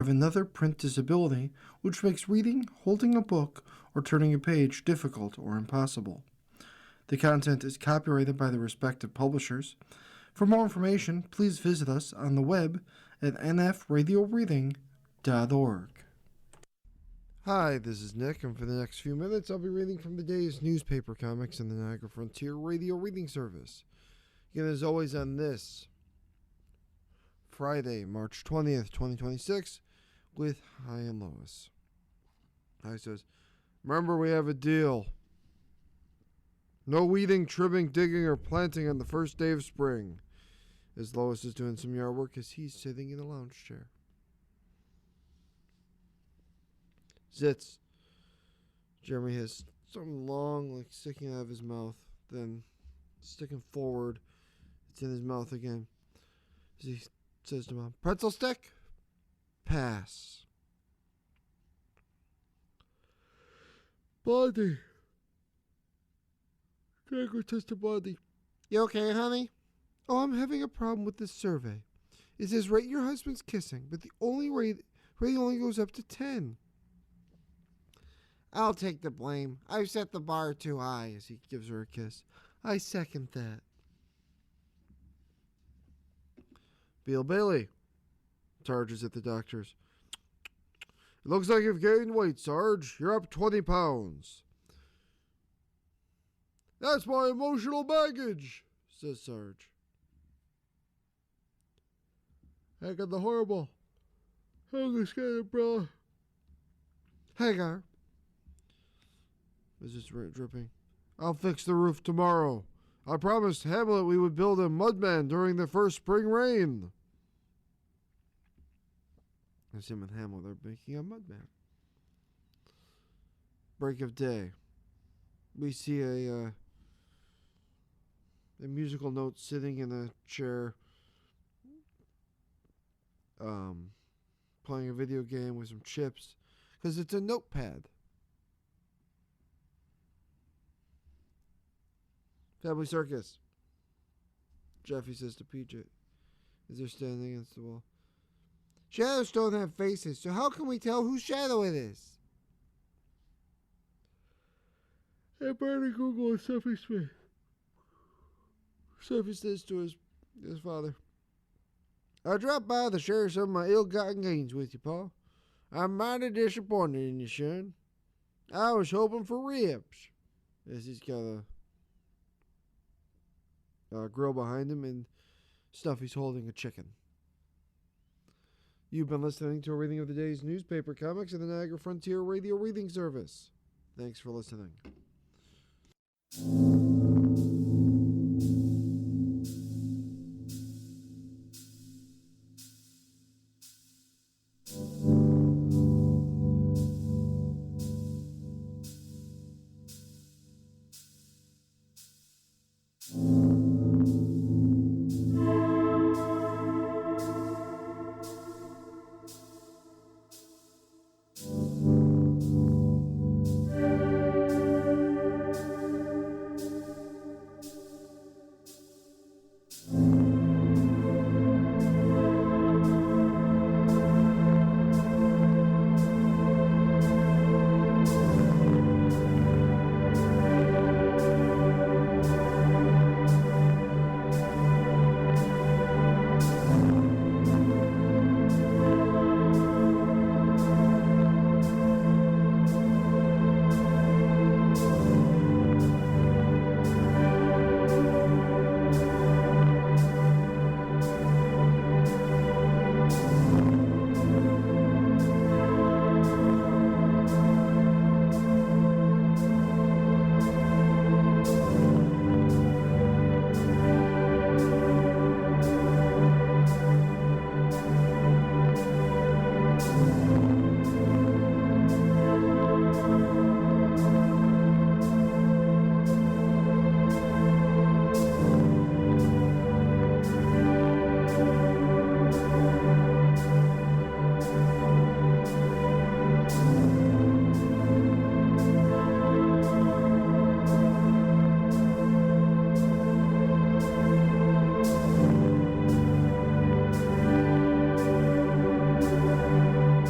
Have another print disability, which makes reading, holding a book, or turning a page difficult or impossible. The content is copyrighted by the respective publishers. For more information, please visit us on the web at nfradioreading.org. Hi, this is Nick, and for the next few minutes, I'll be reading from the day's newspaper comics in the Niagara Frontier Radio Reading Service. Again, as always, on this Friday, March 20th, 2026, with Hi and Lois. Hi says, remember we have a deal. No weeding, trimming, digging, or planting on the first day of spring. As Lois is doing some yard work as he's sitting in a lounge chair. Zits. Jeremy has something long, like sticking out of his mouth, then sticking forward. It's in his mouth again. As he says to Mom, pretzel stick? Pass. Blondie. Drago says to Blondie, you okay, honey? Oh, I'm having a problem with this survey. It says rate your husband's kissing, but the rating only goes up to 10. I'll take the blame. I've set the bar too high, as he gives her a kiss. I second that. Beale Bailey charges at the doctor's. It looks like you've gained weight, Sarge. You're up 20 pounds. That's my emotional baggage, says Sarge. I got the horrible hunger umbrella. Hagar. Is this dripping? I'll fix the roof tomorrow. I promised Hamlet we would build a mudman during the first spring rain. It's him and Hamlet are making a mudman. Break of day. We see a musical note sitting in a chair, playing a video game with some chips, because it's a notepad. Family circus. Jeffy says to PJ, as they're standing against the wall. Shadows don't have faces, so how can we tell whose shadow it is? Hey, Bernie Google and Sophie Smith. Sophie says to his father, I dropped by to share some of my ill-gotten gains with you, Pa. I'm mighty disappointed in you, son. I was hoping for ribs. As he's got a grill behind him, and Snuffy's holding a chicken. You've been listening to a reading of the day's newspaper comics in the Niagara Frontier Radio Reading Service. Thanks for listening.